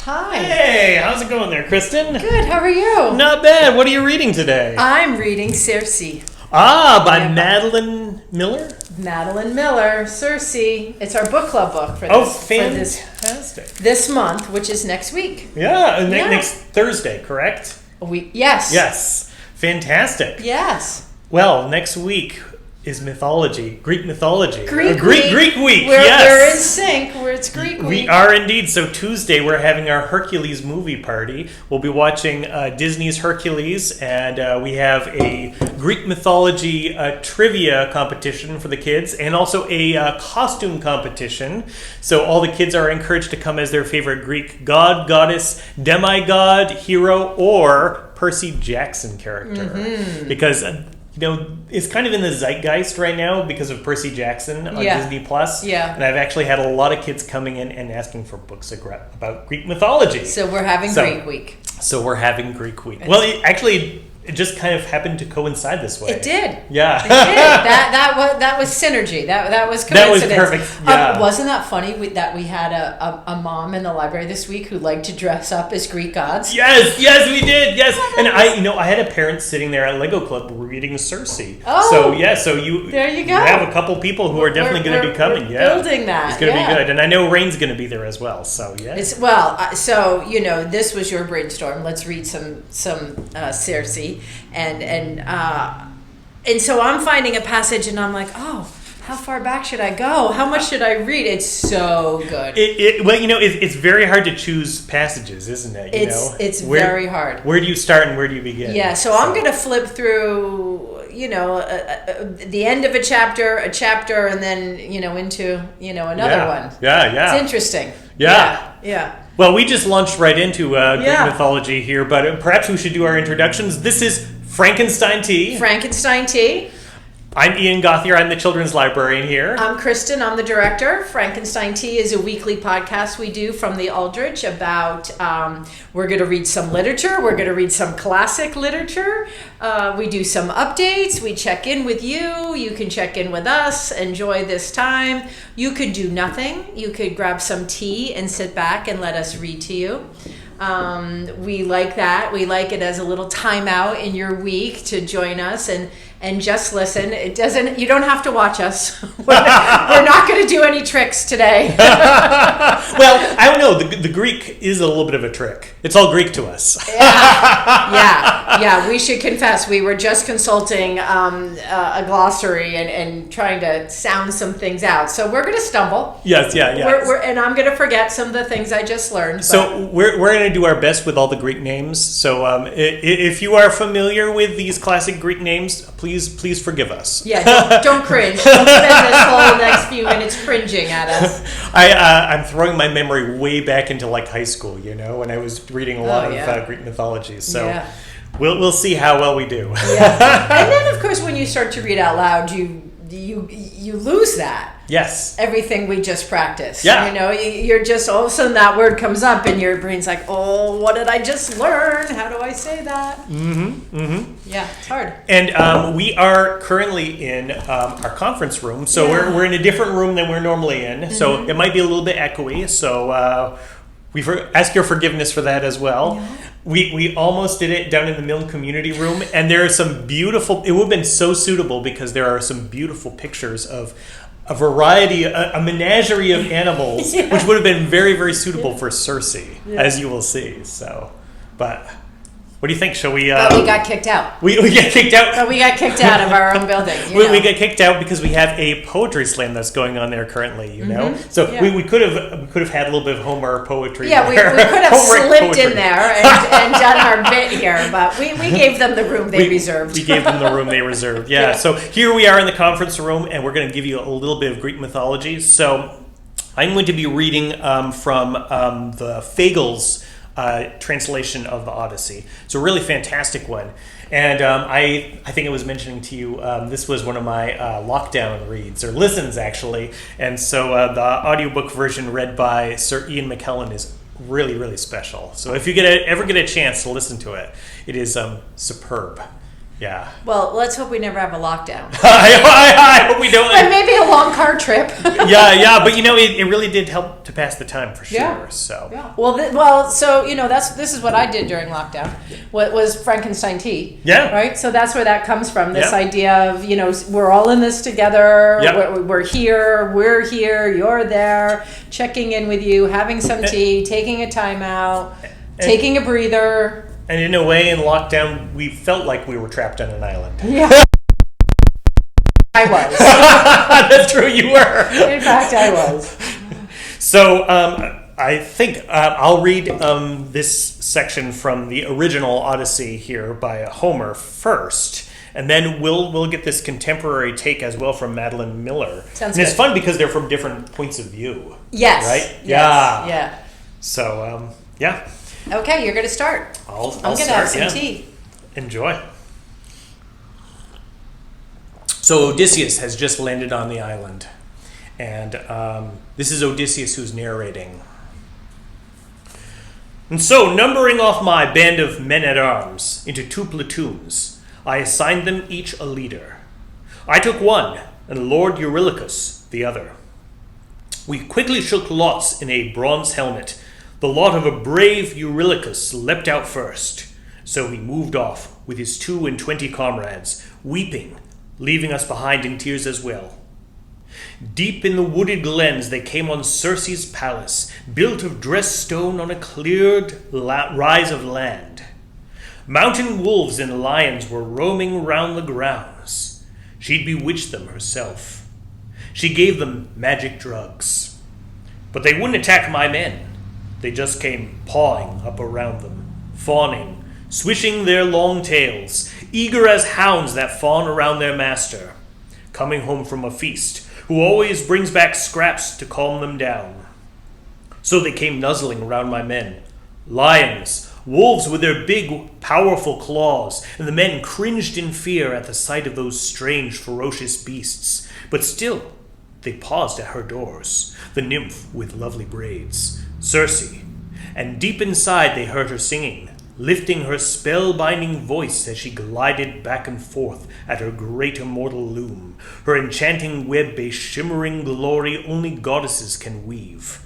Hi. Hey, how's it going there, Kristen? Good, how are you? Not bad. What are you reading today? I'm reading Circe. By Madeline Miller? Madeline Miller, Circe. It's our book club book for fantastic. this month, which is next week. Yeah, next Thursday, correct? Yes. Yes. Fantastic. Yes. Well, next week is mythology, Greek mythology. Greek week. We're Yes. in sync. It's Greek week. We are indeed. So Tuesday we're having our Hercules movie party. We'll be watching Disney's Hercules, and we have a Greek mythology trivia competition for the kids, and also a costume competition. So all the kids are encouraged to come as their favorite Greek god, goddess, demigod, hero, or Percy Jackson character. Because it's kind of in the zeitgeist right now because of Percy Jackson on Disney Plus. Yeah. And I've actually had a lot of kids coming in and asking for books about Greek mythology. So we're having Greek week. So we're having Greek week. Well, it just kind of happened to coincide this way. It did. Yeah. It did. That was synergy. That was coincidence. That was perfect. Yeah. Wasn't that funny that we had a mom in the library this week who liked to dress up as Greek gods? Yes, we did. Yes. And I had a parent sitting there at Lego Club reading Circe. Oh. So you there you go. You have a couple people who are definitely going to be coming. We're building that. It's going to be good. And I know Rain's going to be there as well. So, yeah. This was your brainstorm. Let's read some Circe. And so I'm finding a passage and I'm like, oh, how far back should I go? How much should I read? It's so good. It's very hard to choose passages, isn't it? It's very hard. Where do you start and where do you begin? Yeah, so I'm going to flip through, the end of a chapter, and then, into, another one. Yeah. It's interesting. Yeah. Well, we just launched right into Greek mythology here, but perhaps we should do our introductions. This is Frankenstein Tea. I'm Ian Gothier. I'm the children's librarian here. I'm Kristen. I'm the director. Frankenstein Tea is a weekly podcast we do from the Aldrich about, we're going to read some literature. We're going to read some classic literature. We do some updates. We check in with you. You can check in with us. Enjoy this time. You could do nothing. You could grab some tea and sit back and let us read to you. We like that. We like it as a little timeout in your week to join us and just listen. You don't have to watch us. We're not going to do any tricks today. Well, I don't know. The Greek is a little bit of a trick. It's all Greek to us. Yeah. We should confess. We were just consulting a glossary and trying to sound some things out. So we're going to stumble. Yes. And I'm going to forget some of the things I just learned. So we're going to do our best with all the Greek names. So if you are familiar with these classic Greek names, please forgive us. Yeah, don't cringe. Don't spend this whole next few minutes cringing at us. I'm throwing my memory way back into like high school, when I was reading a lot of Greek mythology. So we'll see how well we do. Yeah. And then, of course, when you start to read out loud, you lose that. Yes. Everything we just practiced. Yeah. You're just, all of a sudden that word comes up and your brain's like, oh, what did I just learn? How do I say that? Yeah, it's hard. And we are currently in our conference room. So we're in a different room than we're normally in. So it might be a little bit echoey. So we ask your forgiveness for that as well. Yeah. We almost did it down in the Milne Community Room, and there are some beautiful, it would have been so suitable because there are some beautiful pictures of a variety, a menagerie of animals, which would have been very, very suitable for Circe, as you will see. So, but what do you think? Shall we? But we got kicked out. We got kicked out. But we got kicked out of our own building. We got kicked out because we have a poetry slam that's going on there currently. So we could have had a little bit of Homer poetry. Yeah, we could have slipped in there and done our bit here, but we gave them the room they reserved. We gave them the room they reserved. Yeah. So here we are in the conference room, and we're going to give you a little bit of Greek mythology. So I'm going to be reading from the Fagles translation of the Odyssey. It's a really fantastic one. And I think I was mentioning to you, this was one of my lockdown reads, or listens actually. And so the audiobook version read by Sir Ian McKellen is really, really special. So if you ever get a chance to listen to it, it is superb. Yeah. Well, let's hope we never have a lockdown. I hope we don't. But maybe a long car trip. Yeah, but it really did help to pass the time for sure. Yeah. So. Yeah. Well, so this is what I did during lockdown. What was Frankenstein tea? Yeah. Right. So that's where that comes from. This Yeah. idea of we're all in this together. Yeah. We're here. We're here. You're there. Checking in with you, having some tea, taking a time out, taking a breather. And in a way, in lockdown, we felt like we were trapped on an island. Yeah. I was. That's true, you were. In fact, I was. So I think I'll read this section from the original Odyssey here by Homer first, and then we'll get this contemporary take as well from Madeline Miller. Sounds and it's good. fun because they're from different points of view. Yes. Right? Yes. Yeah. So yeah. Okay, you're going to start. I'll I'm going to start, have some tea. Enjoy. So Odysseus has just landed on the island, and this is Odysseus who's narrating. And so, numbering off my band of men-at-arms into 2 platoons, I assigned them each a leader. I took one, and Lord Eurylochus the other. We quickly shook lots in a bronze helmet. The lot of a brave Eurylochus leapt out first, so he moved off with his 22 comrades, weeping, leaving us behind in tears as well. Deep in the wooded glens they came on Circe's palace, built of dressed stone on a cleared rise of land. Mountain wolves and lions were roaming round the grounds. She'd bewitched them herself. She gave them magic drugs. But they wouldn't attack my men. They just came pawing up around them, fawning, swishing their long tails, eager as hounds that fawn around their master, coming home from a feast, who always brings back scraps to calm them down. So they came nuzzling around my men, lions, wolves with their big, powerful claws, and the men cringed in fear at the sight of those strange, ferocious beasts. But still, they paused at her doors, the nymph with lovely braids, Circe, and deep inside they heard her singing, lifting her spell-binding voice as she glided back and forth at her great immortal loom, her enchanting web a shimmering glory only goddesses can weave.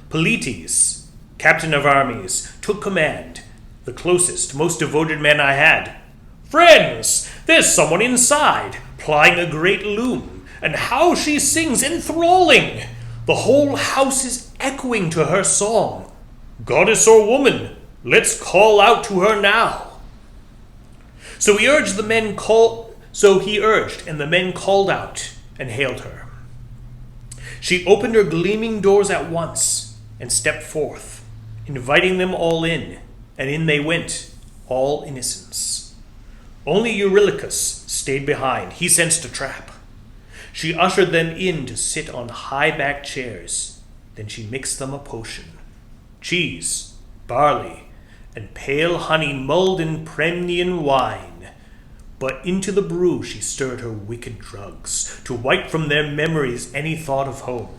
Polites, captain of armies, took command, the closest, most devoted man I had. Friends, there's someone inside, plying a great loom, and how she sings enthralling! The whole house is echoing to her song. Goddess or woman, let's call out to her now. So he urged, and the men called out and hailed her. She opened her gleaming doors at once and stepped forth, inviting them all in, and in they went, all innocence. Only Eurylochus stayed behind. He sensed a trap. She ushered them in to sit on high-backed chairs. Then she mixed them a potion. Cheese, barley, and pale honey mulled in Premnian wine. But into the brew she stirred her wicked drugs, to wipe from their memories any thought of home.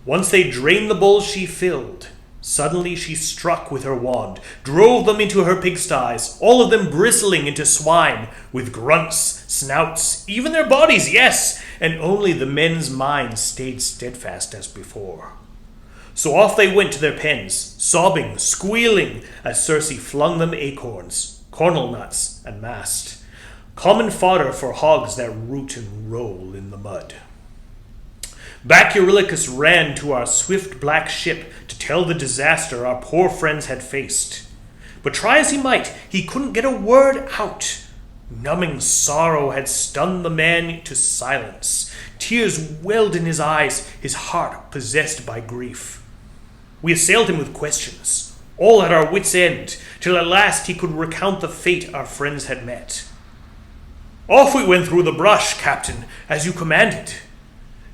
Once they drained the bowls she filled, suddenly she struck with her wand, drove them into her pigsties, all of them bristling into swine, with grunts, snouts, even their bodies, yes, and only the men's minds stayed steadfast as before. So off they went to their pens, sobbing, squealing, as Circe flung them acorns, cornel nuts, and mast, common fodder for hogs that root and roll in the mud. Back Eurylochus ran to our swift black ship to tell the disaster our poor friends had faced. But try as he might, he couldn't get a word out. Numbing sorrow had stunned the man to silence. Tears welled in his eyes, his heart possessed by grief. We assailed him with questions, all at our wits' end, till at last he could recount the fate our friends had met. Off we went through the brush, Captain, as you commanded.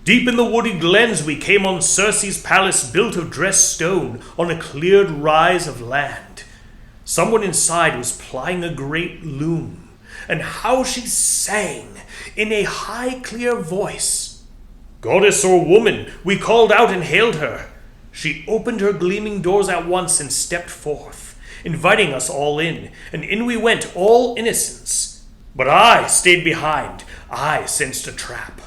Deep in the wooded glens we came on Circe's palace built of dressed stone on a cleared rise of land. Someone inside was plying a great loom, and how she sang in a high clear voice. Goddess or woman, we called out and hailed her. She opened her gleaming doors at once and stepped forth, inviting us all in, and in we went, all innocence. But I stayed behind. I sensed a trap.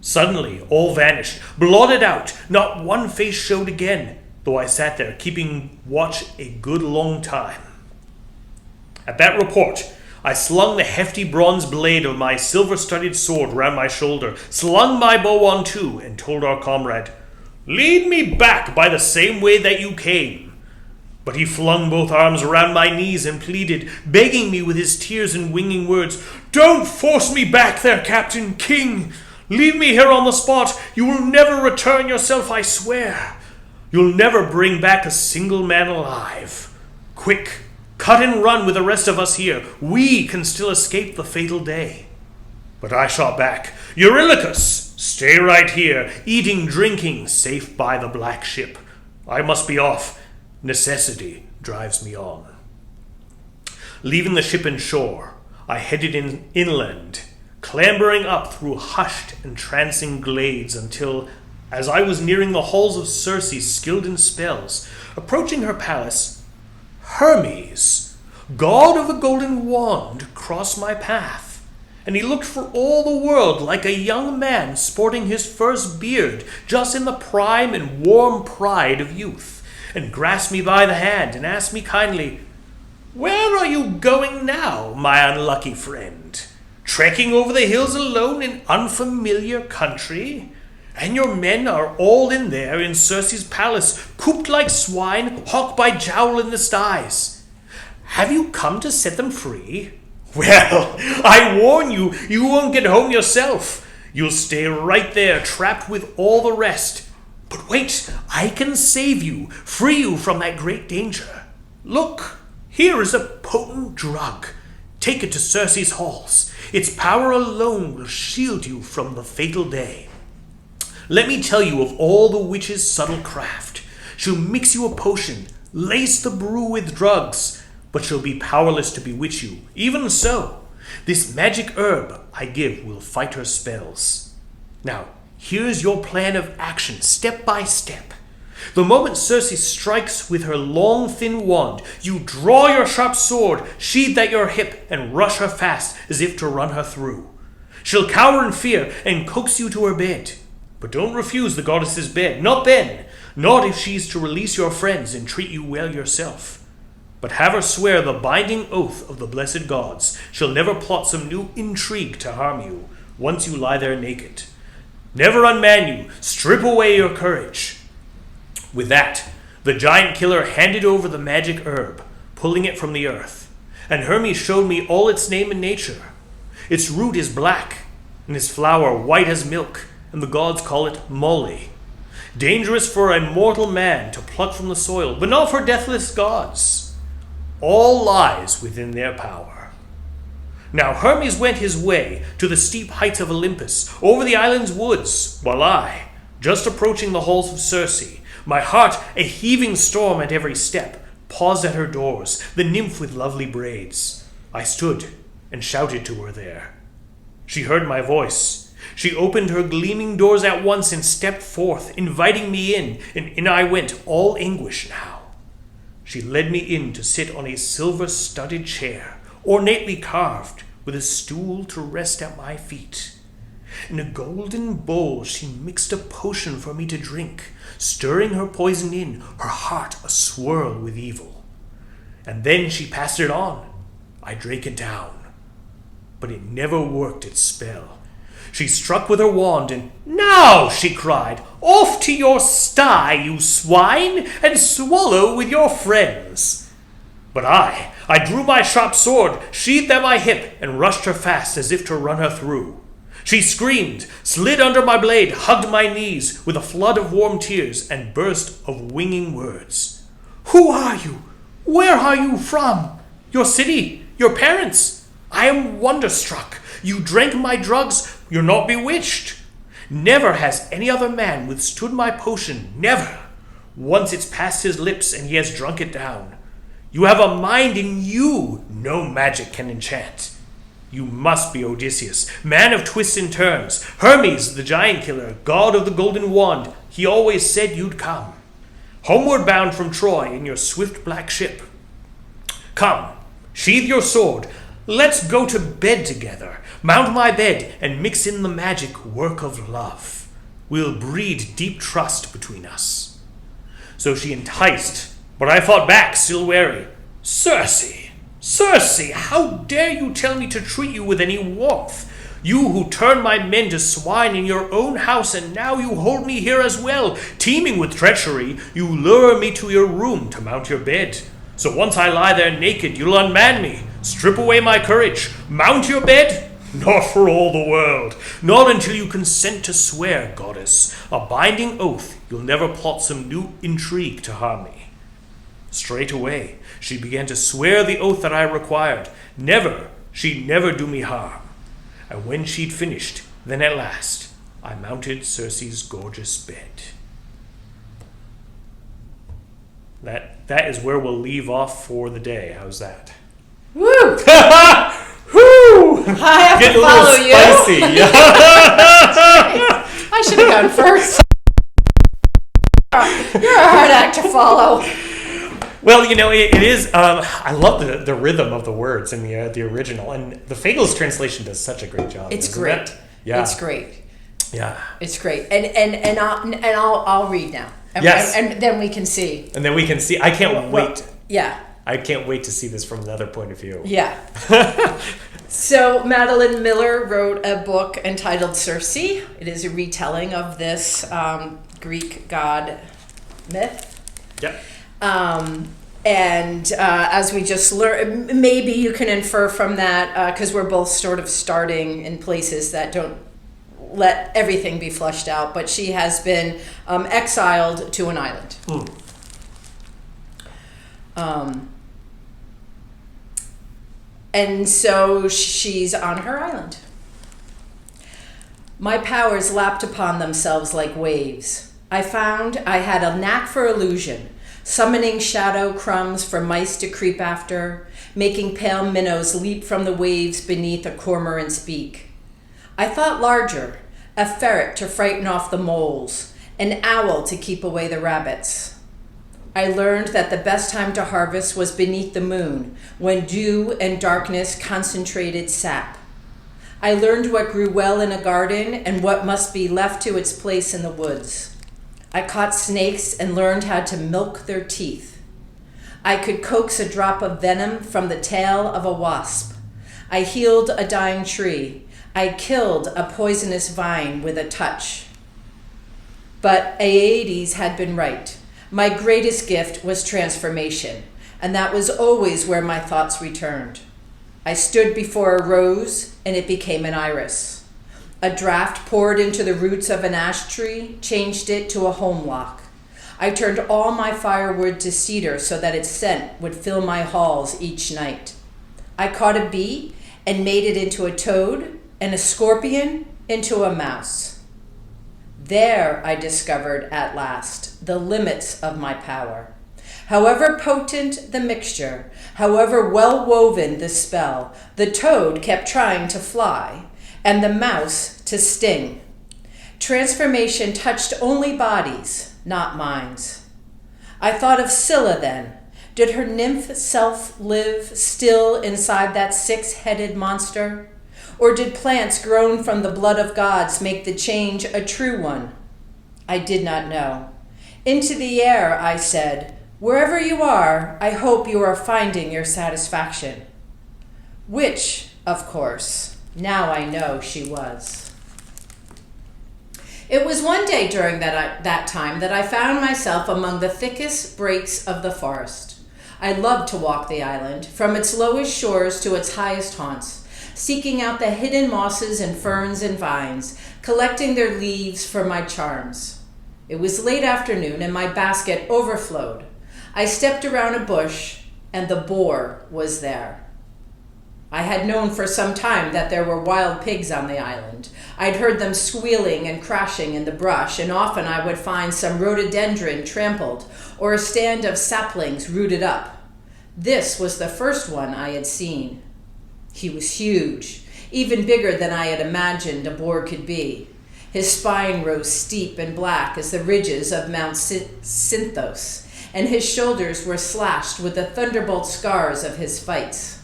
Suddenly, all vanished, blotted out. Not one face showed again, though I sat there, keeping watch a good long time. At that report, I slung the hefty bronze blade of my silver-studded sword round my shoulder, slung my bow on too, and told our comrade, "Lead me back by the same way that you came." But he flung both arms around my knees and pleaded, begging me with his tears and winging words, "Don't force me back there, Captain King. Leave me here on the spot. You will never return yourself, I swear. You'll never bring back a single man alive. Quick, cut and run with the rest of us here. We can still escape the fatal day." But I shot back, "Eurylochus, stay right here, eating, drinking, safe by the black ship. I must be off. Necessity drives me on." Leaving the ship and shore, I headed inland, clambering up through hushed, entrancing glades until, as I was nearing the halls of Circe, skilled in spells, approaching her palace, Hermes, god of the golden wand, crossed my path, and he looked for all the world like a young man sporting his first beard, just in the prime and warm pride of youth, and grasped me by the hand and asked me kindly, "Where are you going now, my unlucky friend? Trekking over the hills alone in unfamiliar country? And your men are all in there in Circe's palace, cooped like swine, hawked by jowl in the styes. Have you come to set them free? Well, I warn you, you won't get home yourself. You'll stay right there, trapped with all the rest. But wait, I can save you, free you from that great danger. Look, here is a potent drug. Take it to Circe's halls. Its power alone will shield you from the fatal day. Let me tell you of all the witch's subtle craft. She'll mix you a potion, lace the brew with drugs, but she'll be powerless to bewitch you. Even so, this magic herb I give will fight her spells. Now, here's your plan of action, step by step. The moment Circe strikes with her long, thin wand, you draw your sharp sword, sheathed at your hip, and rush her fast as if to run her through. She'll cower in fear and coax you to her bed. But don't refuse the goddess's bed, not then, not if she's to release your friends and treat you well yourself. But have her swear the binding oath of the blessed gods she'll never plot some new intrigue to harm you once you lie there naked. Never unman you, strip away your courage." With that, the giant killer handed over the magic herb, pulling it from the earth, and Hermes showed me all its name and nature. Its root is black, and its flower white as milk, and the gods call it moly. Dangerous for a mortal man to pluck from the soil, but not for deathless gods. All lies within their power. Now Hermes went his way to the steep heights of Olympus, over the island's woods, while I, just approaching the halls of Circe, my heart a heaving storm at every step, paused at her doors, the nymph with lovely braids. I stood and shouted to her there. She heard my voice. She opened her gleaming doors at once and stepped forth, inviting me in, and in I went, all anguish now. She led me in to sit on a silver-studded chair, ornately carved, with a stool to rest at my feet. In a golden bowl she mixed a potion for me to drink, stirring her poison in, her heart a-swirl with evil. And then she passed it on. I drank it down. But it never worked its spell. She struck with her wand, and "Now," she cried, "off to your sty, you swine, and swallow with your friends." But I drew my sharp sword, sheathed at my hip, and rushed her fast as if to run her through. She screamed, slid under my blade, hugged my knees with a flood of warm tears, and burst of winging words. "Who are you? Where are you from? Your city? Your parents? I am wonderstruck. You drank my drugs. You're not bewitched. Never has any other man withstood my potion. Never. Once it's passed his lips and he has drunk it down. You have a mind in you no magic can enchant. You must be Odysseus, man of twists and turns, Hermes, the giant killer, god of the golden wand. He always said you'd come. Homeward bound from Troy in your swift black ship. Come, sheathe your sword. Let's go to bed together. Mount my bed and mix in the magic work of love. We'll breed deep trust between us. So she enticed, but I fought back, still wary. Circe, Circe, how dare you tell me to treat you with any warmth? You who turned my men to swine in your own house, and now you hold me here as well, teeming with treachery. You lure me to your room to mount your bed. So once I lie there naked, you'll unman me, strip away my courage, mount your bed? Not for all the world. Not until you consent to swear, goddess, a binding oath you'll never plot some new intrigue to harm me. Straight away, she began to swear the oath that I required. She'd never do me harm. And when she'd finished, then at last, I mounted Circe's gorgeous bed. That is where we'll leave off for the day. How's that? Woo! Woo! I have Getting to follow a little spicy. you. I should have gone first. You're a hard act to follow. Well, it is. I love the rhythm of the words in the original, and the Fagles translation does such a great job. It's great. It? Yeah, it's great. Yeah, it's great. And I'll read now. Yes, and then we can see. And then we can see. I can't wait. Yeah. I can't wait to see this from another point of view. Yeah. So Madeline Miller wrote a book entitled Circe. It is a retelling of this Greek god myth. Yep. And as we just learned, maybe you can infer from that, because we're both sort of starting in places that don't let everything be flushed out, but she has been exiled to an island. And so she's on her island. My powers lapped upon themselves like waves. I found I had a knack for illusion, summoning shadow crumbs for mice to creep after, making pale minnows leap from the waves beneath a cormorant's beak. I thought larger, a ferret to frighten off the moles, an owl to keep away the rabbits. I learned that the best time to harvest was beneath the moon, when dew and darkness concentrated sap. I learned what grew well in a garden and what must be left to its place in the woods. I caught snakes and learned how to milk their teeth. I could coax a drop of venom from the tail of a wasp. I healed a dying tree. I killed a poisonous vine with a touch. But Aedes had been right. My greatest gift was transformation, and that was always where my thoughts returned. I stood before a rose, and it became an iris. A draft poured into the roots of an ash tree, changed it to a homelock. I turned all my firewood to cedar so that its scent would fill my halls each night. I caught a bee and made it into a toad, and a scorpion into a mouse. There I discovered at last the limits of my power. However potent the mixture, however well woven the spell, the toad kept trying to fly, and the mouse to sting. Transformation touched only bodies, not minds. I thought of Scylla then. Did her nymph self live still inside that six-headed monster? Or did plants grown from the blood of gods make the change a true one? I did not know. Into the air, I said, wherever you are, I hope you are finding your satisfaction. Which, of course, now I know she was. It was one day during that time that I found myself among the thickest brakes of the forest. I loved to walk the island, from its lowest shores to its highest haunts, seeking out the hidden mosses and ferns and vines, collecting their leaves for my charms. It was late afternoon and my basket overflowed. I stepped around a bush and the boar was there. I had known for some time that there were wild pigs on the island. I'd heard them squealing and crashing in the brush, and often I would find some rhododendron trampled or a stand of saplings rooted up. This was the first one I had seen. He was huge, even bigger than I had imagined a boar could be. His spine rose steep and black as the ridges of Mount Cynthos, and his shoulders were slashed with the thunderbolt scars of his fights.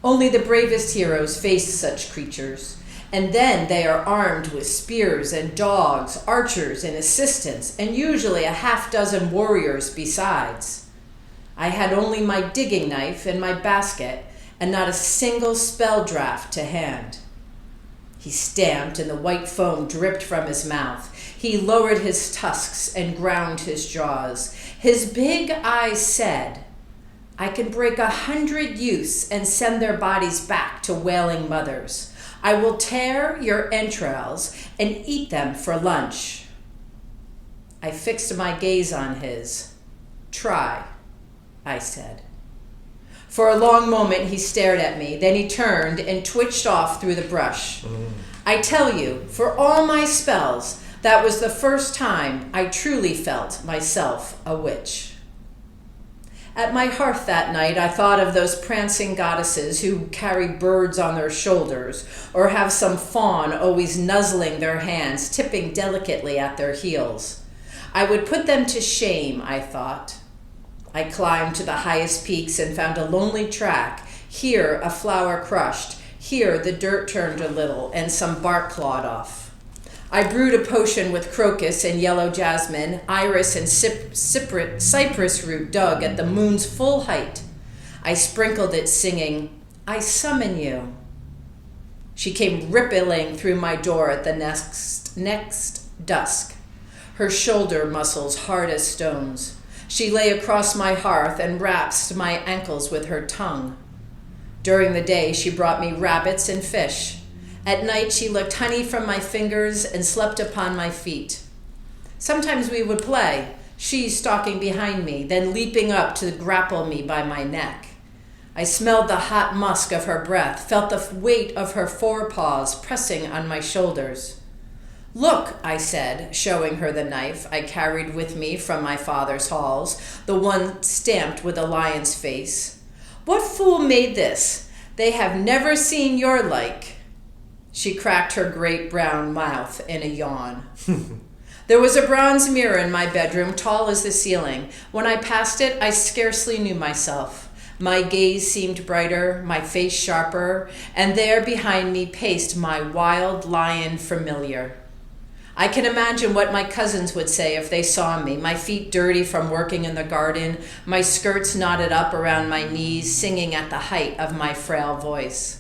Only the bravest heroes face such creatures, and then they are armed with spears and dogs, archers and assistants, and usually a half-dozen warriors besides. I had only my digging knife and my basket, and not a single spell draft to hand. He stamped, and the white foam dripped from his mouth. He lowered his tusks and ground his jaws. His big eyes said, "I can break 100 youths and send their bodies back to wailing mothers. I will tear your entrails and eat them for lunch." I fixed my gaze on his. "Try," I said. For a long moment he stared at me, then he turned and twitched off through the brush. I tell you, for all my spells, that was the first time I truly felt myself a witch. At my hearth that night, I thought of those prancing goddesses who carry birds on their shoulders or have some faun always nuzzling their hands, tipping delicately at their heels. I would put them to shame, I thought. I climbed to the highest peaks and found a lonely track. Here, a flower crushed. Here, the dirt turned a little and some bark clawed off. I brewed a potion with crocus and yellow jasmine, iris and cypress root dug at the moon's full height. I sprinkled it singing, "I summon you." She came rippling through my door at the next dusk, her shoulder muscles hard as stones. She lay across my hearth and rasped my ankles with her tongue. During the day, she brought me rabbits and fish. At night, she licked honey from my fingers and slept upon my feet. Sometimes we would play, she stalking behind me, then leaping up to grapple me by my neck. I smelled the hot musk of her breath, felt the weight of her forepaws pressing on my shoulders. "Look," I said, showing her the knife I carried with me from my father's halls, the one stamped with a lion's face. "What fool made this? They have never seen your like." She cracked her great brown mouth in a yawn. There was a bronze mirror in my bedroom, tall as the ceiling. When I passed it, I scarcely knew myself. My gaze seemed brighter, my face sharper, and there behind me paced my wild lion familiar. I can imagine what my cousins would say if they saw me, my feet dirty from working in the garden, my skirts knotted up around my knees, singing at the height of my frail voice.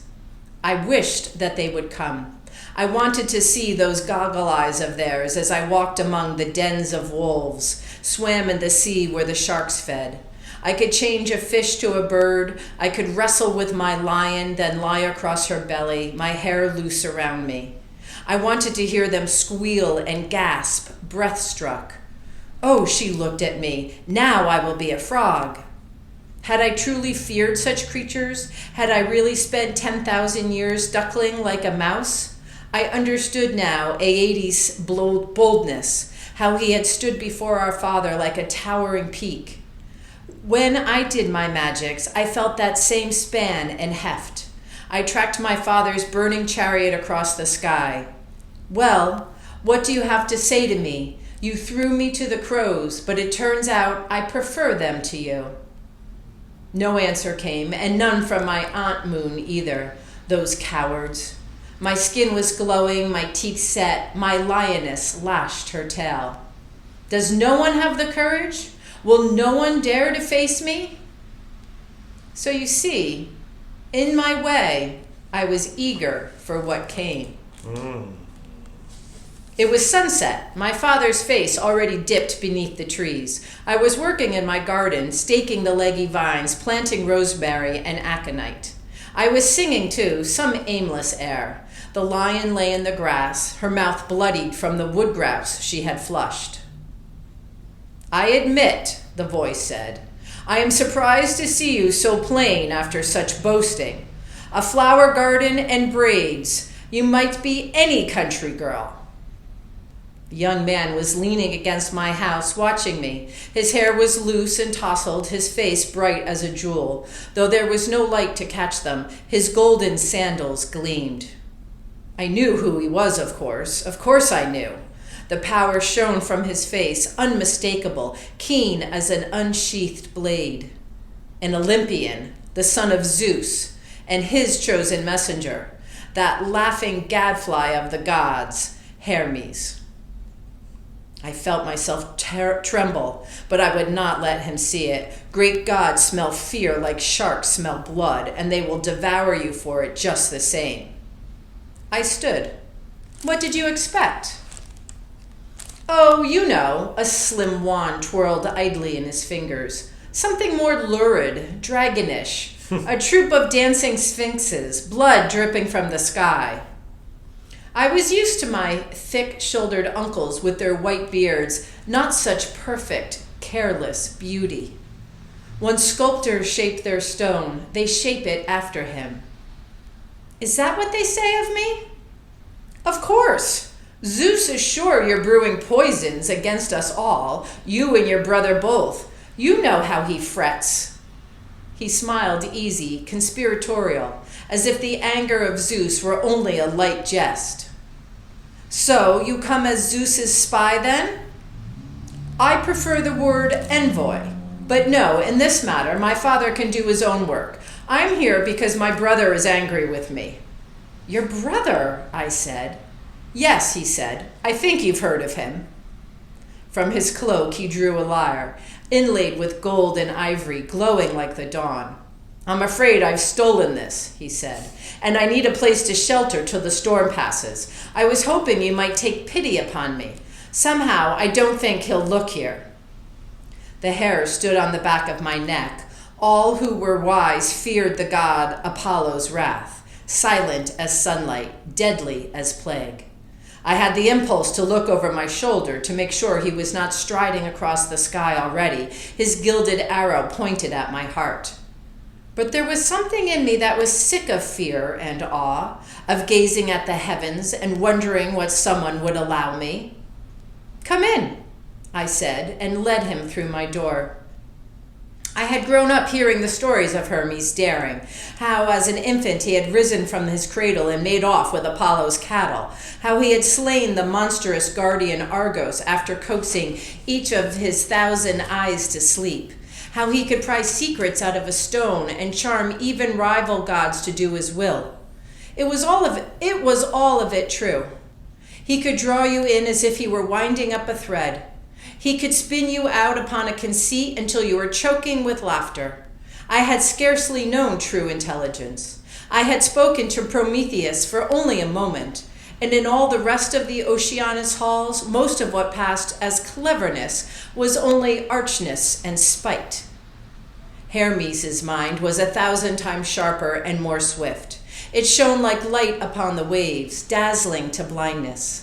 I wished that they would come. I wanted to see those goggle eyes of theirs as I walked among the dens of wolves, swam in the sea where the sharks fed. I could change a fish to a bird. I could wrestle with my lion, then lie across her belly, my hair loose around me. I wanted to hear them squeal and gasp, breath-struck. "Oh," she looked at me, "now I will be a frog." Had I truly feared such creatures? Had I really spent 10,000 years duckling like a mouse? I understood now Aedes' boldness, how he had stood before our father like a towering peak. When I did my magics, I felt that same span and heft. I tracked my father's burning chariot across the sky. "Well, what do you have to say to me? You threw me to the crows, but it turns out I prefer them to you." No answer came, and none from my Aunt Moon either, those cowards. My skin was glowing, my teeth set, my lioness lashed her tail. Does no one have the courage? Will no one dare to face me? So you see, in my way, I was eager for what came. It was sunset, my father's face already dipped beneath the trees. I was working in my garden, staking the leggy vines, planting rosemary and aconite. I was singing, too, some aimless air. The lion lay in the grass, her mouth bloodied from the wood grouse she had flushed. "I admit," the voice said, "I am surprised to see you so plain after such boasting. A flower garden and braids. You might be any country girl." The young man was leaning against my house, watching me. His hair was loose and tousled, his face bright as a jewel. Though there was no light to catch them, his golden sandals gleamed. I knew who he was, of course. Of course I knew. The power shone from his face, unmistakable, keen as an unsheathed blade. An Olympian, the son of Zeus, and his chosen messenger, that laughing gadfly of the gods, Hermes. I felt myself tremble, but I would not let him see it. Great gods smell fear like sharks smell blood, and they will devour you for it just the same. I stood. What did you expect? Oh, you know, a slim wand twirled idly in his fingers. Something more lurid, dragonish. A troop of dancing sphinxes, blood dripping from the sky. I was used to my thick-shouldered uncles with their white beards, not such perfect, careless beauty. When sculptors shape their stone, they shape it after him. Is that what they say of me? Of course. Zeus is sure you're brewing poisons against us all, you and your brother both. You know how he frets. He smiled easy, conspiratorial, as if the anger of Zeus were only a light jest. So you come as Zeus's spy then? I prefer the word envoy. But no, in this matter, my father can do his own work. I'm here because my brother is angry with me. Your brother, I said. Yes, he said. I think you've heard of him. From his cloak he drew a lyre, inlaid with gold and ivory, glowing like the dawn. I'm afraid I've stolen this, he said, and I need a place to shelter till the storm passes. I was hoping you might take pity upon me. Somehow, I don't think he'll look here. The hair stood on the back of my neck. All who were wise feared the god Apollo's wrath, silent as sunlight, deadly as plague. I had the impulse to look over my shoulder to make sure he was not striding across the sky already, his gilded arrow pointed at my heart. But there was something in me that was sick of fear and awe, of gazing at the heavens and wondering what someone would allow me. Come in, I said, and led him through my door. I had grown up hearing the stories of Hermes' daring, how as an infant he had risen from his cradle and made off with Apollo's cattle, how he had slain the monstrous guardian Argos after coaxing each of his 1,000 eyes to sleep, how he could pry secrets out of a stone and charm even rival gods to do his will. It was all of it true. He could draw you in as if he were winding up a thread. He could spin you out upon a conceit until you were choking with laughter. I had scarcely known true intelligence. I had spoken to Prometheus for only a moment, and in all the rest of the Oceanus halls, most of what passed as cleverness was only archness and spite. Hermes' mind was 1,000 times sharper and more swift. It shone like light upon the waves, dazzling to blindness.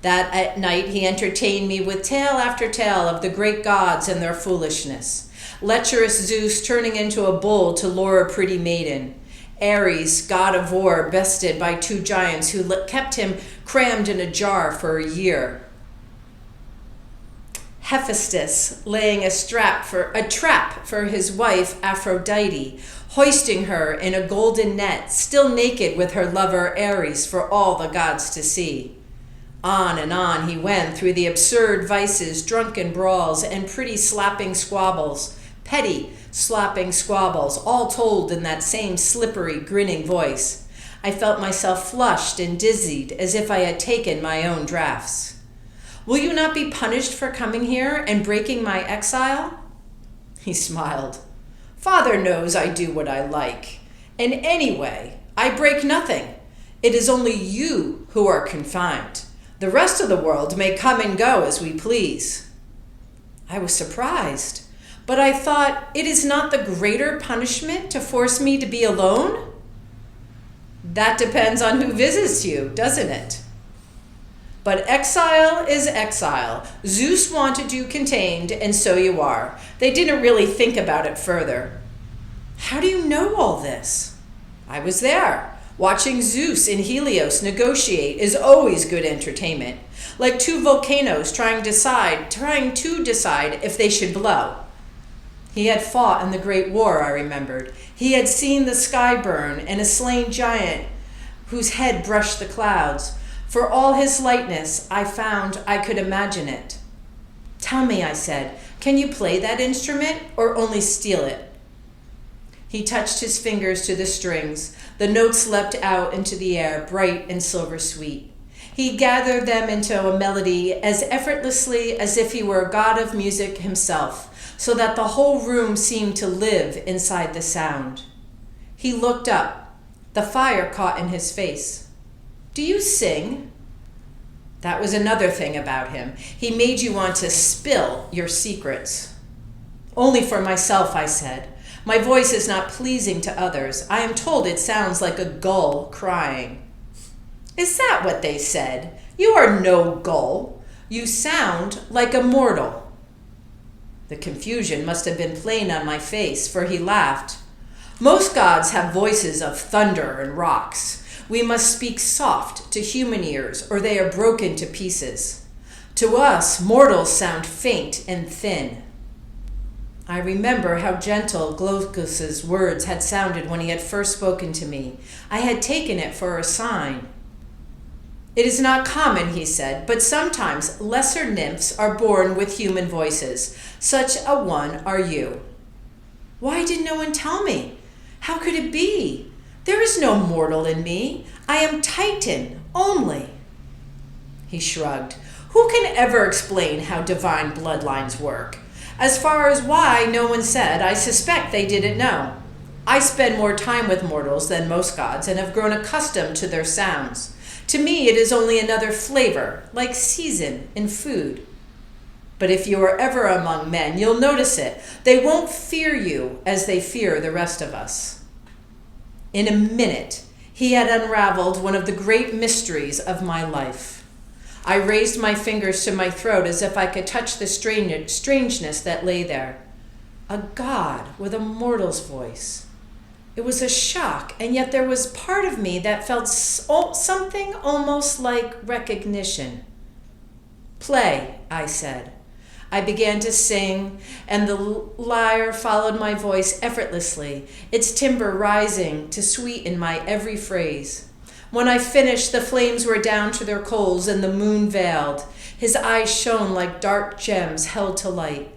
That at night he entertained me with tale after tale of the great gods and their foolishness. Lecherous Zeus turning into a bull to lure a pretty maiden. Ares, god of war, bested by 2 giants who kept him crammed in a jar for a year. Hephaestus laying a trap for his wife Aphrodite, hoisting her in a golden net, still naked with her lover Ares for all the gods to see. On and on he went through the absurd vices, drunken brawls, and pretty slapping squabbles, petty slapping squabbles, all told in that same slippery, grinning voice. I felt myself flushed and dizzied as if I had taken my own drafts. Will you not be punished for coming here and breaking my exile? He smiled. Father knows I do what I like. And anyway, I break nothing. It is only you who are confined. The rest of the world may come and go as we please. I was surprised, but I thought, it is not the greater punishment to force me to be alone? That depends on who visits you, doesn't it? But exile is exile. Zeus wanted you contained, and so you are. They didn't really think about it further. How do you know all this? I was there. Watching Zeus and Helios negotiate is always good entertainment, like 2 volcanoes trying to decide if they should blow. He had fought in the Great War, I remembered. He had seen the sky burn and a slain giant whose head brushed the clouds. For all his lightness, I found I could imagine it. Tell me, I said, can you play that instrument or only steal it? He touched his fingers to the strings. The notes leapt out into the air, bright and silver sweet. He gathered them into a melody as effortlessly as if he were a god of music himself, so that the whole room seemed to live inside the sound. He looked up. The fire caught in his face. "Do you sing?" That was another thing about him. He made you want to spill your secrets. "Only for myself," I said. "My voice is not pleasing to others. I am told it sounds like a gull crying." "Is that what they said? You are no gull. You sound like a mortal." The confusion must have been plain on my face, for he laughed. "Most gods have voices of thunder and rocks. We must speak soft to human ears, or they are broken to pieces. To us, mortals sound faint and thin." I remember how gentle Glaucus's words had sounded when he had first spoken to me. I had taken it for a sign. "It is not common," he said, "but sometimes lesser nymphs are born with human voices. Such a one are you." "Why did no one tell me? How could it be? There is no mortal in me. I am Titan only." He shrugged. "Who can ever explain how divine bloodlines work? As far as why, no one said. I suspect they didn't know. I spend more time with mortals than most gods and have grown accustomed to their sounds. To me, it is only another flavor, like season in food. But if you are ever among men, you'll notice it. They won't fear you as they fear the rest of us." In a minute, he had unraveled one of the great mysteries of my life. I raised my fingers to my throat as if I could touch the strangeness that lay there. A god with a mortal's voice. It was a shock, and yet there was part of me that felt something almost like recognition. "Play," I said. I began to sing, and the lyre followed my voice effortlessly, its timbre rising to sweeten my every phrase. When I finished, the flames were down to their coals and the moon veiled. His eyes shone like dark gems held to light.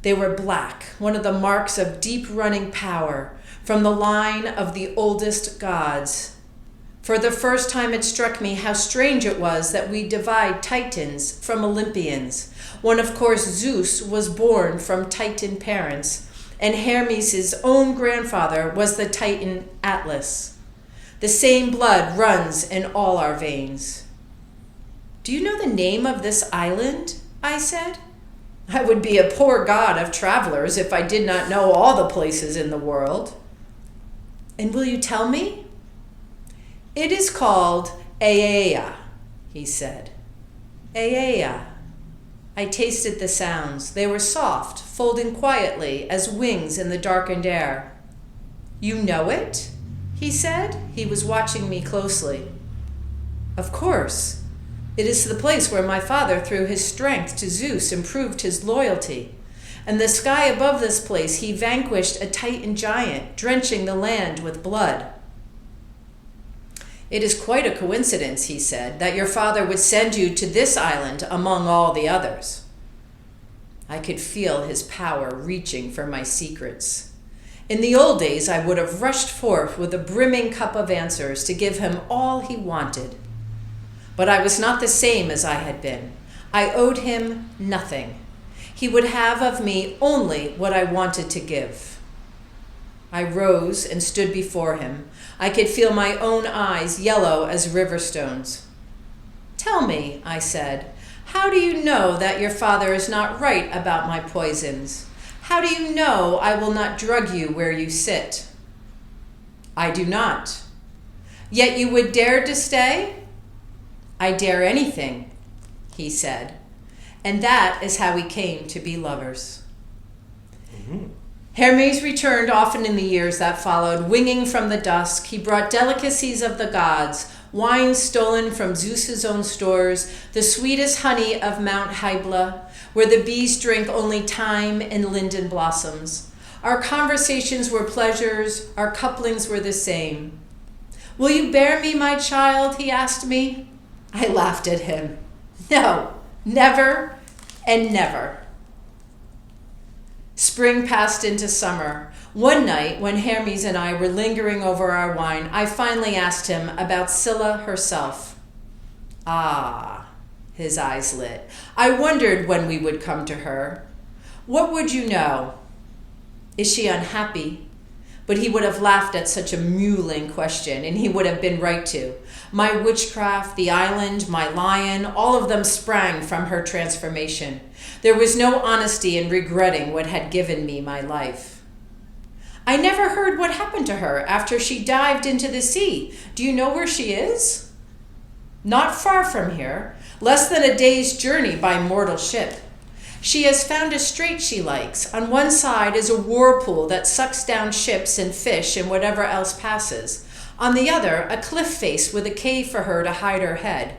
They were black, one of the marks of deep-running power, from the line of the oldest gods. For the first time it struck me how strange it was that we divide Titans from Olympians, when of course Zeus was born from Titan parents, and Hermes' own grandfather was the Titan Atlas. The same blood runs in all our veins. "Do you know the name of this island?" I said. "I would be a poor god of travelers if I did not know all the places in the world." "And will you tell me?" "It is called Aea," he said. Aea. I tasted the sounds. They were soft, folding quietly as wings in the darkened air. "You know it?" he said. He was watching me closely. "Of course. It is the place where my father, through his strength to Zeus, improved his loyalty. And the sky above this place he vanquished a Titan giant, drenching the land with blood." "It is quite a coincidence," he said, "that your father would send you to this island among all the others." I could feel his power reaching for my secrets. In the old days, I would have rushed forth with a brimming cup of answers to give him all he wanted. But I was not the same as I had been. I owed him nothing. He would have of me only what I wanted to give. I rose and stood before him. I could feel my own eyes yellow as river stones. "Tell me," I said, "how do you know that your father is not right about my poisons? How do you know I will not drug you where you sit?" "I do not." "Yet you would dare to stay?" "I dare anything," he said. And that is how we came to be lovers. Mm-hmm. Hermes returned often in the years that followed. Winging from the dusk, he brought delicacies of the gods, wine stolen from Zeus's own stores, the sweetest honey of Mount Hybla, where the bees drink only thyme and linden blossoms. Our conversations were pleasures, our couplings were the same. "Will you bear me, my child?" he asked me. I laughed at him. "No, never and never." Spring Spring passed into summer. One night, when Hermes and I were lingering over our wine, I finally asked him about Scylla herself. Ah, his eyes lit. I wondered when we would come to her. What would you know? Is she unhappy? But he would have laughed at such a mewling question, and he would have been right to. My witchcraft, the island, my lion, all of them sprang from her transformation. There was no honesty in regretting what had given me my life. I never heard what happened to her after she dived into the sea. Do you know where she is? Not far from here, less than a day's journey by mortal ship. She has found a strait she likes. On one side is a whirlpool that sucks down ships and fish and whatever else passes. On the other, a cliff face with a cave for her to hide her head.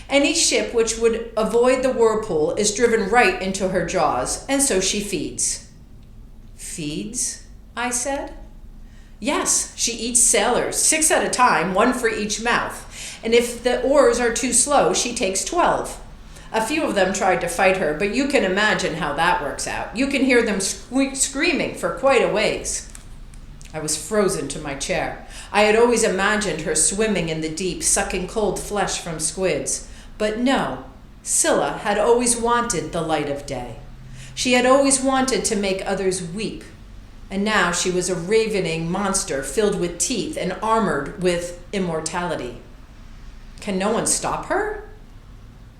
Any ship which would avoid the whirlpool is driven right into her jaws, and so she feeds. Feeds? I said. Yes, she eats sailors, 6 at a time, 1 for each mouth. And if the oars are too slow, she takes 12. A few of them tried to fight her, but you can imagine how that works out. You can hear them screaming for quite a ways. I was frozen to my chair. I had always imagined her swimming in the deep, sucking cold flesh from squids. But no, Scylla had always wanted the light of day. She had always wanted to make others weep. And now she was a ravening monster filled with teeth and armored with immortality. Can no one stop her?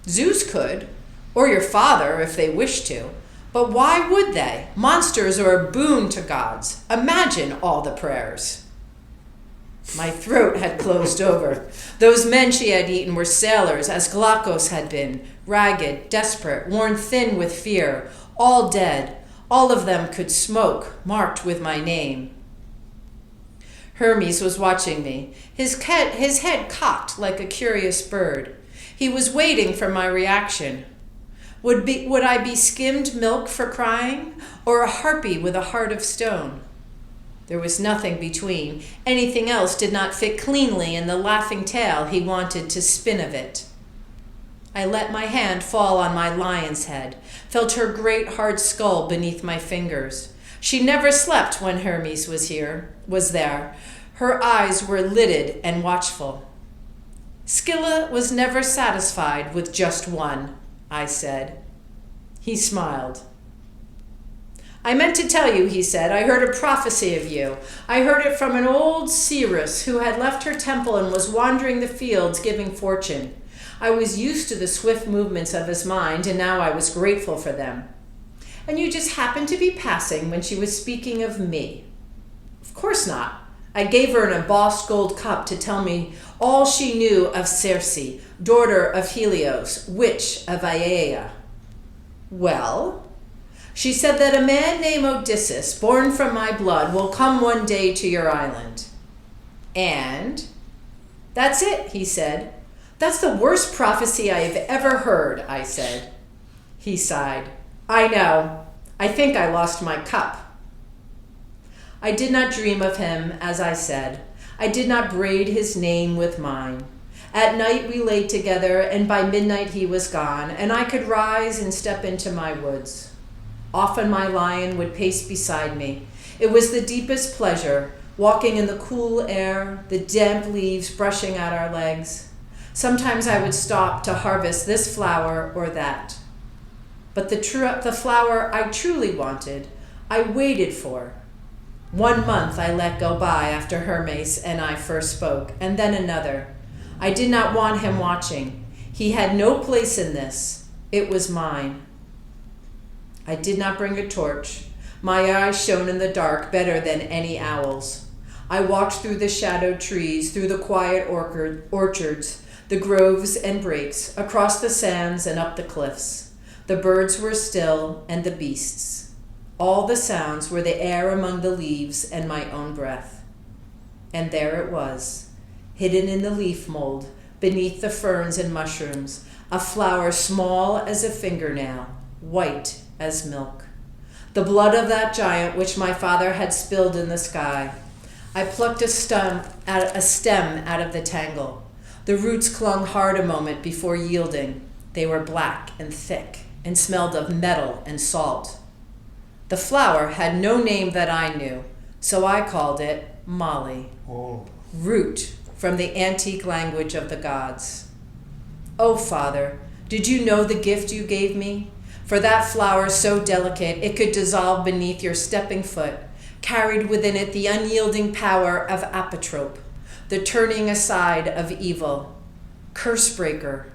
Zeus could, or your father if they wished to. But why would they? Monsters are a boon to gods. Imagine all the prayers. My throat had closed over. Those men she had eaten were sailors, as Glaucus had been, ragged, desperate, worn thin with fear, all dead. All of them could smoke, marked with my name. Hermes was watching me, his head cocked like a curious bird. He was waiting for my reaction. Would I be skimmed milk for crying, or a harpy with a heart of stone? There was nothing between. Anything else did not fit cleanly in the laughing tale he wanted to spin of it. I let my hand fall on my lion's head, felt her great hard skull beneath my fingers. She never slept when Hermes was there. Her eyes were lidded and watchful. Scylla was never satisfied with just one, I said. He smiled. I meant to tell you, he said, I heard a prophecy of you. I heard it from an old seeress who had left her temple and was wandering the fields giving fortune. I was used to the swift movements of his mind, and now I was grateful for them. And you just happened to be passing when she was speaking of me. Of course not. I gave her an embossed gold cup to tell me all she knew of Circe, daughter of Helios, witch of Aeaea. Well, she said that a man named Odysseus, born from my blood, will come one day to your island. And that's it, he said. That's the worst prophecy I have ever heard, I said. He sighed. I know. I think I lost my cup. I did not dream of him, as I said. I did not braid his name with mine. At night we lay together, and by midnight he was gone, and I could rise and step into my woods. Often my lion would pace beside me. It was the deepest pleasure, walking in the cool air, the damp leaves brushing at our legs. Sometimes I would stop to harvest this flower or that. But the flower I truly wanted, I waited for. 1 month I let go by after Hermes and I first spoke, and then another. I did not want him watching. He had no place in this. It was mine. I did not bring a torch. My eyes shone in the dark better than any owl's. I walked through the shadowed trees, through the quiet orchards, the groves and brakes, across the sands and up the cliffs. The birds were still, and the beasts. All the sounds were the air among the leaves and my own breath. And there it was, hidden in the leaf mold, beneath the ferns and mushrooms, a flower small as a fingernail, white as milk. The blood of that giant which my father had spilled in the sky. I plucked a stem out of the tangle. The roots clung hard a moment before yielding. They were black and thick and smelled of metal and salt. The flower had no name that I knew, so I called it Molly. Oh. Root from the antique language of the gods. Oh, Father, did you know the gift you gave me? For that flower so delicate it could dissolve beneath your stepping foot, carried within it the unyielding power of apotrope, the turning aside of evil, curse breaker,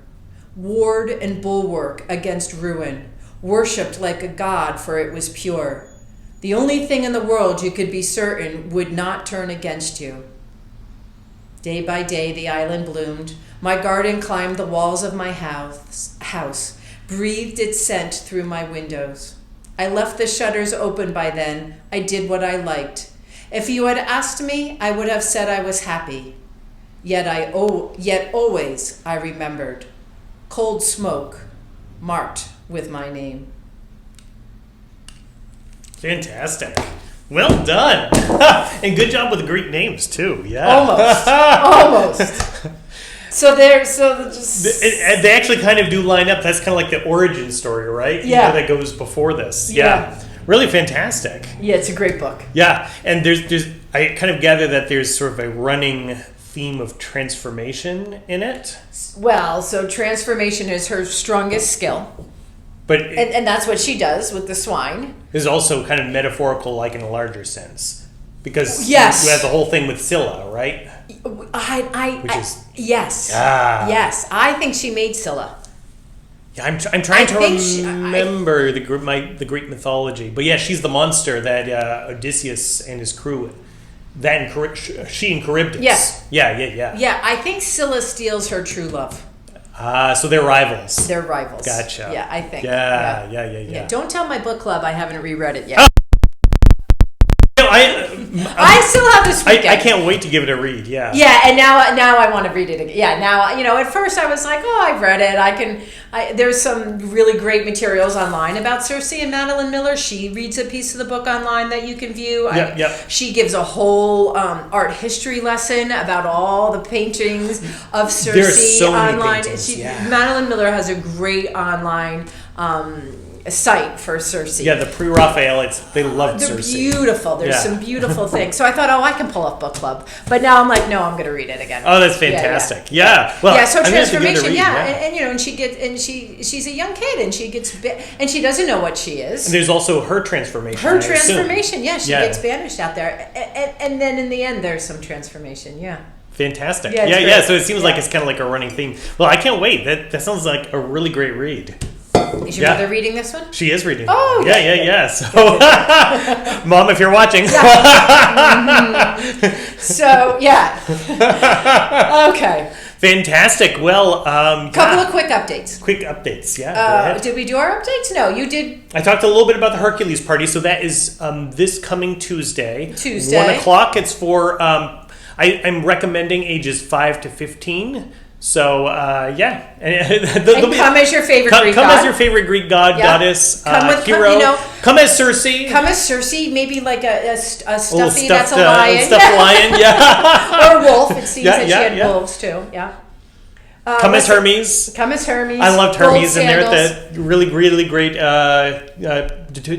ward and bulwark against ruin, worshipped like a god for it was pure. The only thing in the world you could be certain would not turn against you. Day by day the island bloomed. My garden climbed the walls of my house, breathed its scent through my windows. I left the shutters open by then. I did what I liked. If you had asked me, I would have said I was happy. Yet always I remembered. Cold smoke, marked with my name. Fantastic. Well done. And good job with the Greek names too. Yeah. Almost. So they actually kind of do line up. That's kind of like the origin story, right? Yeah. That goes before this. Yeah. Really fantastic. Yeah, it's a great book. Yeah, and there's I kind of gather that there's sort of a running theme of transformation in it. Well, so transformation is her strongest skill. But and that's what she does with the swine. Is also kind of metaphorical, like in a larger sense, because yes, you have the whole thing with Scylla, right? Yes. I think she made Scylla. Yeah, I'm trying to remember the Greek mythology, but yeah, she's the monster that Odysseus and his crew. She and Charybdis. Yes. Yeah. Yeah, I think Scylla steals her true love. So they're rivals. They're rivals. Gotcha. Yeah, I think. Yeah. Don't tell my book club I haven't reread it yet. Oh. I still have this weekend. I can't wait to give it a read. Yeah. Yeah, and now I want to read it again. Yeah, now at first I was like, oh, I've read it. There's some really great materials online about Circe and Madeline Miller. She reads a piece of the book online that you can view. She gives a whole art history lesson about all the paintings of Circe. There's so many online. paintings. Madeline Miller has a great online. A site for Circe. Yeah, the pre-Raphaelites, they loved Circe. They're beautiful. There's some beautiful things. So I thought, I can pull off book club. But now I'm like, no, I'm going to read it again. Oh, that's fantastic. Yeah. Well, so transformation. Read, and she gets, and she's a young kid, and she gets, and she doesn't know what she is. And there's also her transformation. She gets banished out there, and then in the end, there's some transformation. Yeah. Fantastic. Yeah. So it seems like it's kind of like a running theme. Well, I can't wait. That sounds like a really great read. Is your mother reading this one? She is reading. Oh, yeah. So, Mom, if you're watching. So, okay. Fantastic. Well, couple of quick updates. Yeah. Go ahead. Did we do our updates? No, you did. I talked a little bit about the Hercules party. So that is this coming Tuesday. 1:00. It's for, I'm recommending ages 5 to 15. So, and come as your favorite Greek god. Come as your favorite Greek god, goddess, hero. Come as Circe. Come as Circe, maybe like a stuffy that's a lion. Stuffed lion, yeah. Or a wolf. It seems that she had wolves too, yeah. Come as Hermes. I loved Hermes in there. That really, really great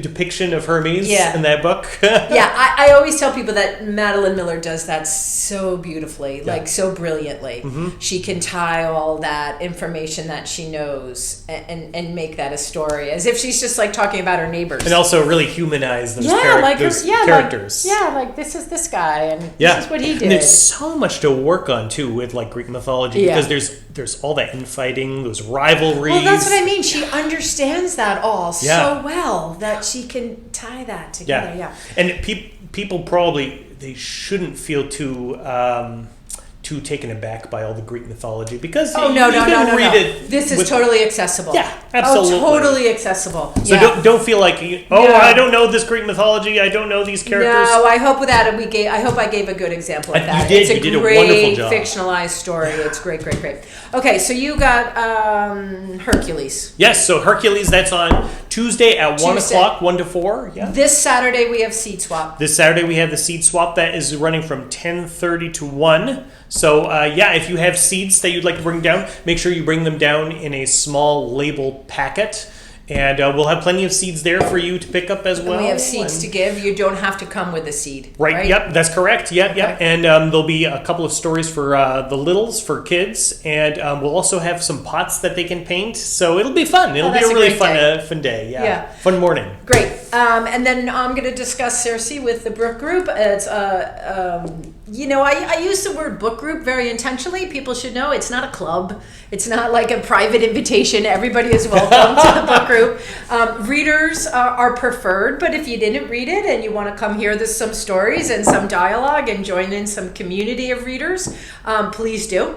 depiction of Hermes in that book. I always tell people that Madeline Miller does that so beautifully, like so brilliantly. Mm-hmm. She can tie all that information that she knows and make that a story, as if she's just like talking about her neighbors. And also really humanize those characters. Like this is this guy and this is what he did. And there's so much to work on too with like Greek mythology because there's all that infighting, those rivalries. Well, that's what I mean. She understands that all so well that she can tie that together. Yeah. And people probably they shouldn't feel too taken aback by all the Greek mythology because you can read it. This is totally accessible. Yeah, absolutely. Totally accessible. So don't feel like I don't know this Greek mythology. I don't know these characters. No, I hope that I hope I gave a good example of that. You did a wonderful job. Fictionalized story. It's great. Okay, so you got Hercules. Yes, so Hercules. That's on Tuesday at 1:00, 1 to 4. Yeah. This Saturday we have Seed Swap. This Saturday we have the Seed Swap that is running from 10:30 to 1. So, if you have seeds that you'd like to bring down, make sure you bring them down in a small label packet. And we'll have plenty of seeds there for you to pick up as well. And we have seeds to give. You don't have to come with a seed. Right. Yep. That's correct. Yep. Okay. Yep. And there'll be a couple of stories for the littles, for kids, and we'll also have some pots that they can paint. So it'll be fun. It'll be a really fun day. Yeah. Fun morning. Great. And then I'm going to discuss Circe with the book group. It's I use the word book group very intentionally. People should know it's not a club. It's not like a private invitation. Everybody is welcome to the book group. Readers are preferred, but if you didn't read it and you want to come hear some stories and some dialogue and join in some community of readers, please do.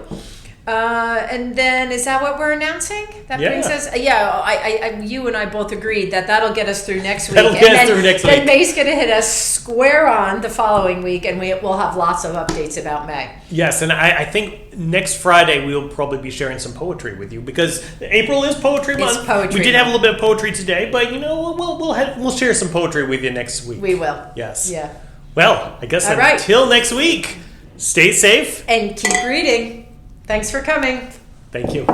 And then is that what we're announcing? That brings us. You and I both agreed that'll get us through next week. That'll get us through next week. Then May's going to hit us square on the following week, and we'll have lots of updates about May. Yes, and I think next Friday we'll probably be sharing some poetry with you because April is Poetry Month. It's poetry. We did have a little bit of poetry today, but we'll share some poetry with you next week. We will. Yes. Yeah. Well, I guess until next week, stay safe and keep reading. Thanks for coming. Thank you.